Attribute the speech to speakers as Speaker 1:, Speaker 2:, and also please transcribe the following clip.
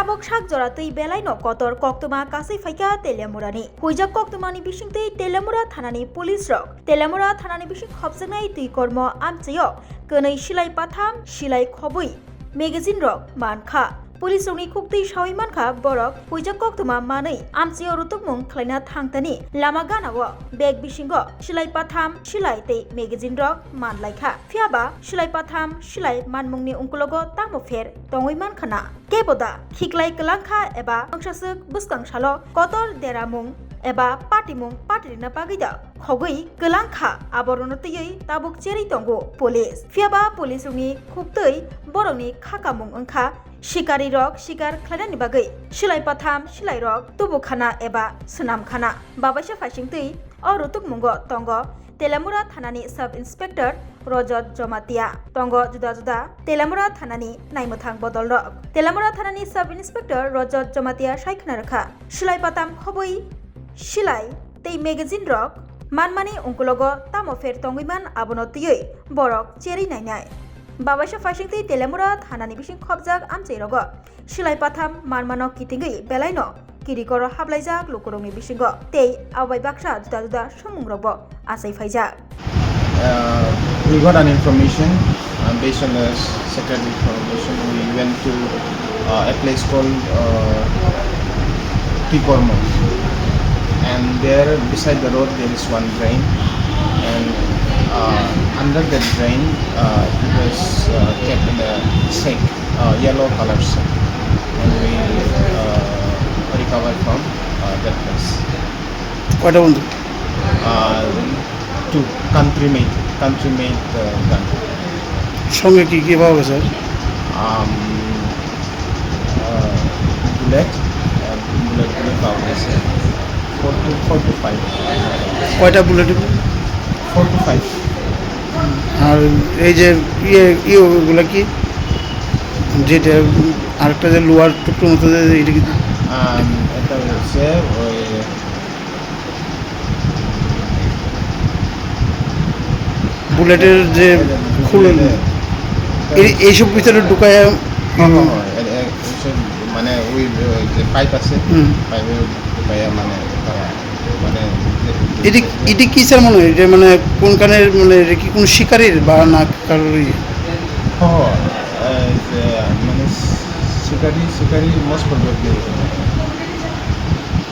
Speaker 1: tabok sak jora tui belai no kotor koktuma kasai faika telemurani huijak koktumani bisingtui telemura thanani police rok telemura thanani bising khobjaknai tui kormo amchayo kwnai silai patham silai khobui magazine rok mankha police rokni khukti sawi mankha borok huijak koktuma manui amchayo rutukmung khlaina thangtani lama ganao bag bisingo silai patham silai tei magazine rok manlaikha phiaba silai patham silai manmungni ungkulogo tamofer tongoi mankhana keboda khiklai kelangkha eba angsasuk buskang salo kotor deramung eba patimung patirina bagida khogui kelangkha aboronotiyei tabuk cheri tongo police phiaba police rokni khuktui borokni khakamung ongkha shikari rok shikar khlainani bagai silai patham silai rok tubukhana eba sunamkhana babaisa faisingtui orutuk mungo tongo telemura thanani sub inspector rojot jomatia tongo juda juda telemura thanani naimuthang bodol rok telemura thanani sub inspector rojot jomatia saikhna rakha silai patam khobui silai tei magazine rok manmani ungkulogo tamofer tongiman abonotiyei borok cheri nainai babaisa faisingtui telemura thanani bising khobjak amchai rogo silai patham manmano kitingui belaino kirikoro hablaijak lukurongni bisingo tei abai baksa juda juda somung rokbo asai faijak.
Speaker 2: We got an information based on the secondary information. We went to a place called Tikormo, and there beside the road there is one drain, and under that drain it was kept in a sack, yellow color sack, and we recovered from that place.
Speaker 3: What happened?
Speaker 2: To country made gun.
Speaker 3: সঙ্গে কি কি পাওয়া গেছে?
Speaker 2: Bullet পাওয়া গেছে 4 to 5.
Speaker 3: কয়টা bullet?
Speaker 2: 4 to 5.
Speaker 3: আর এই যে ওগুলো কি যেটা আরেকটা যে লোহার টুকরো মতো এটা কি?
Speaker 2: এটা হচ্ছে ওই
Speaker 3: বুলেটের যে খুলে এইসব ভিতরে ঢুকায়
Speaker 2: মানে ওই যে পাইপ আছে পাইপে ঢুকাইয়া মানে
Speaker 3: এটি কি স্যার মনে হয় এটা মানে কোনখানের মানে এটা কি কোনো শিকারির বা না কারোরই?
Speaker 2: মানে শিকারি মোস্ট প্রবাবলি